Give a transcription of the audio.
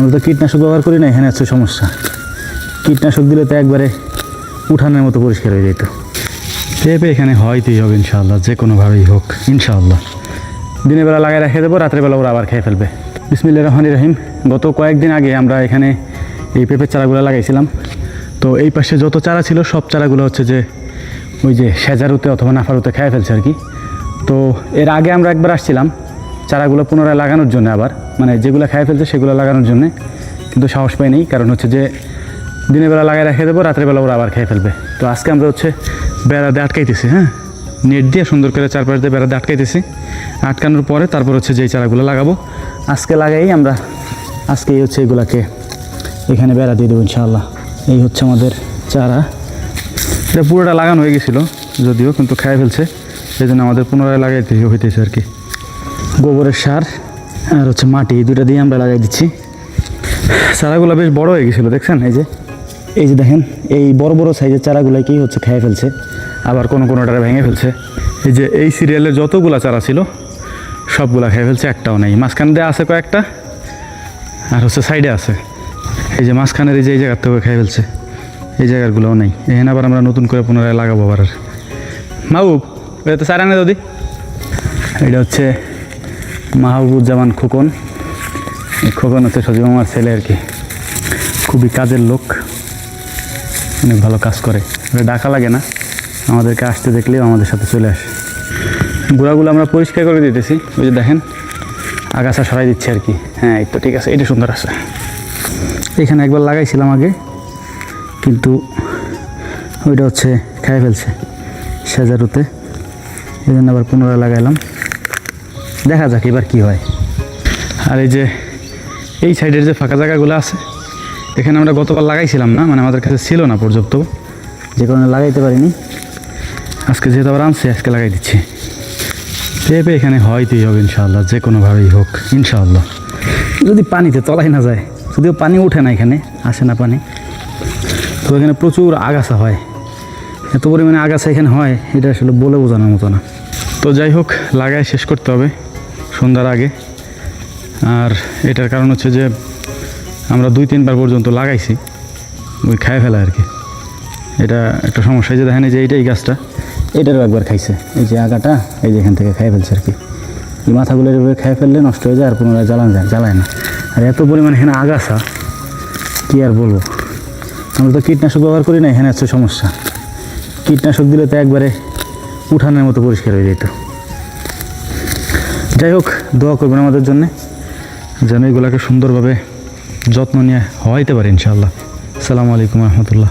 আমরা তো কীটনাশক ব্যবহার করি না, এখানে আছে সমস্যা। কীটনাশক দিলে তো একবারে উঠানের মতো পরিষ্কার হয়ে যেত। পেঁপে এখানে হয়তেই হবে ইনশাআল্লাহ, যে কোনোভাবেই হোক ইনশাআল্লাহ। দিনের বেলা লাগাই রেখে দেবো, রাত্রেবেলা ওরা আবার খেয়ে ফেলবে। বিসমিল্লাহির রহমানির রহিম। গত কয়েকদিন আগে আমরা এখানে এই পেঁপের চারাগুলো লাগাইছিলাম। তো এই পাশে যত চারা ছিল সব চারাগুলো হচ্ছে যে ওই যে সেজারুতে অথবা নাফারুতে খেয়ে ফেলছে আর কি। তো এর আগে আমরা একবার আসছিলাম চারাগুলো পুনরায় লাগানোর জন্য, আবার মানে যেগুলো খেয়ে ফেলছে সেগুলো লাগানোর জন্যে, কিন্তু সাহস পাইনি। কারণ হচ্ছে যে দিনের বেলা লাগাই রেখে দেবো, রাত্রেবেলা ওরা আবার খেয়ে ফেলবে। তো আজকে আমরা হচ্ছে বেড়া দিয়ে আটকাইতেছি, হ্যাঁ, নেট দিয়ে সুন্দর করে চারপাশ দিয়ে বেড়া দিয়ে আটকাইতেছি। আটকানোর পরে তারপর হচ্ছে যেই চারাগুলো লাগাবো আজকে লাগাই আমরা, আজকেই হচ্ছে এগুলাকে এখানে বেড়া দিয়ে দেবো ইনশাআল্লাহ। এই হচ্ছে আমাদের চারা। এটা পুরোটা লাগানো হয়ে গেছিলো যদিও, কিন্তু খেয়ে ফেলছে, সেই জন্য আমাদের পুনরায় লাগাইতে হইতেছে আর কি। গোবরের সার আর হচ্ছে মাটি, এই দুটো দিয়ে আমরা লাগাই দিচ্ছি। চারাগুলো বেশ বড় হয়ে গেছিলো, দেখছেন? এই যে দেখেন, এই বড় বড় সাইজের চারাগুলোকেই হচ্ছে খেয়ে ফেলছে, আবার কোনোটারে ভেঙে ফেলছে। এই যে এই সিরিয়ালের যতগুলা চারা ছিল সবগুলা খেয়ে ফেলছে, একটাও নেই। মাঝখান দিয়ে আছে কয়েকটা, আর হচ্ছে সাইডে আছে। এই যে মাঝখানের এই যে এই জায়গার থেকে খেয়ে ফেলছে, এই জায়গাগুলোও নেই। এখানে আবার আমরা নতুন করে পুনরায় লাগাবো আবার। মাহবুব, এটা তো চারা নেই দাদি। এটা হচ্ছে মাহবুবুজ্জামান খোকন। এই খোকন হচ্ছে সজীব আমার ছেলে আর কি, খুবই কাজের লোক, অনেক ভালো কাজ করে। এটা ডাকা লাগে না, আমাদেরকে আসতে দেখলেও আমাদের সাথে চলে আসে। গোড়াগুলো আমরা পরিষ্কার করে দিতেছি, ওই যে দেখেন আগাছা সরাই দিচ্ছে আর কি। হ্যাঁ, এই তো ঠিক আছে, এটা সুন্দর আছে। এখানে একবার লাগাইছিলাম আগে, কিন্তু ওইটা হচ্ছে খেয়ে ফেলছে সেজারুতে, এই জন্য আবার পুনরায় লাগাইলাম। দেখা যাক এবার কি হয়। আর এই যে এই সাইডের যে ফাঁকা জায়গাগুলো আছে, এখানে আমরা গতবার লাগাইছিলাম না, মানে আমাদের কাছে ছিল না পর্যাপ্ত, যে কারণে লাগাইতে পারিনি। আজকে যেহেতু আবার আনছি, আজকে লাগাই দিচ্ছি। পেঁপে এখানে হয়তেই হবে ইনশাআল্লাহ, যে কোনোভাবেই হোক ইনশাআল্লাহ। যদি পানিতে তলাই না যায়, যদিও পানি ওঠে না, এখানে আসে না পানি, তো এখানে প্রচুর আগাছা হয়। এত পরিমাণে আগাছা এখানে হয়, এটা আসলে বলে বোঝানোর মতো না। তো যাই হোক, লাগাই শেষ করতে হবে সন্ধ্যার আগে। আর এটার কারণ হচ্ছে যে আমরা 2-3 বার পর্যন্ত লাগাইছি, ওই খায় ফেলা আর কি। এটা একটা সমস্যা। যে দেখেন, এই যে এইটাই গাছটা, এটারও একবার খাইছে, এই যে আগাটা, এই যে এখান থেকে খেয়ে ফেলছে আর কি। এই মাথাগুলো এভাবে খেয়ে ফেললে নষ্ট হয়ে যায়, আর পুনরায় জ্বালায় না। আর এত পরিমাণ এখানে আগাছা, কী আর বলবো। আমরা তো কীটনাশক ব্যবহার করি না, এখানে হচ্ছে সমস্যা। কীটনাশক দিলে তো একবারে উঠানের মতো পরিষ্কার হয়ে যেত। যাই হোক, দোয়া করবেন আমাদের জন্যে, যেন এগুলোকে সুন্দরভাবে যত্ন নিয়ে হওয়াইতে পারি ইনশাআল্লাহ। আসসালামু আলাইকুম রহমতুল্লাহ।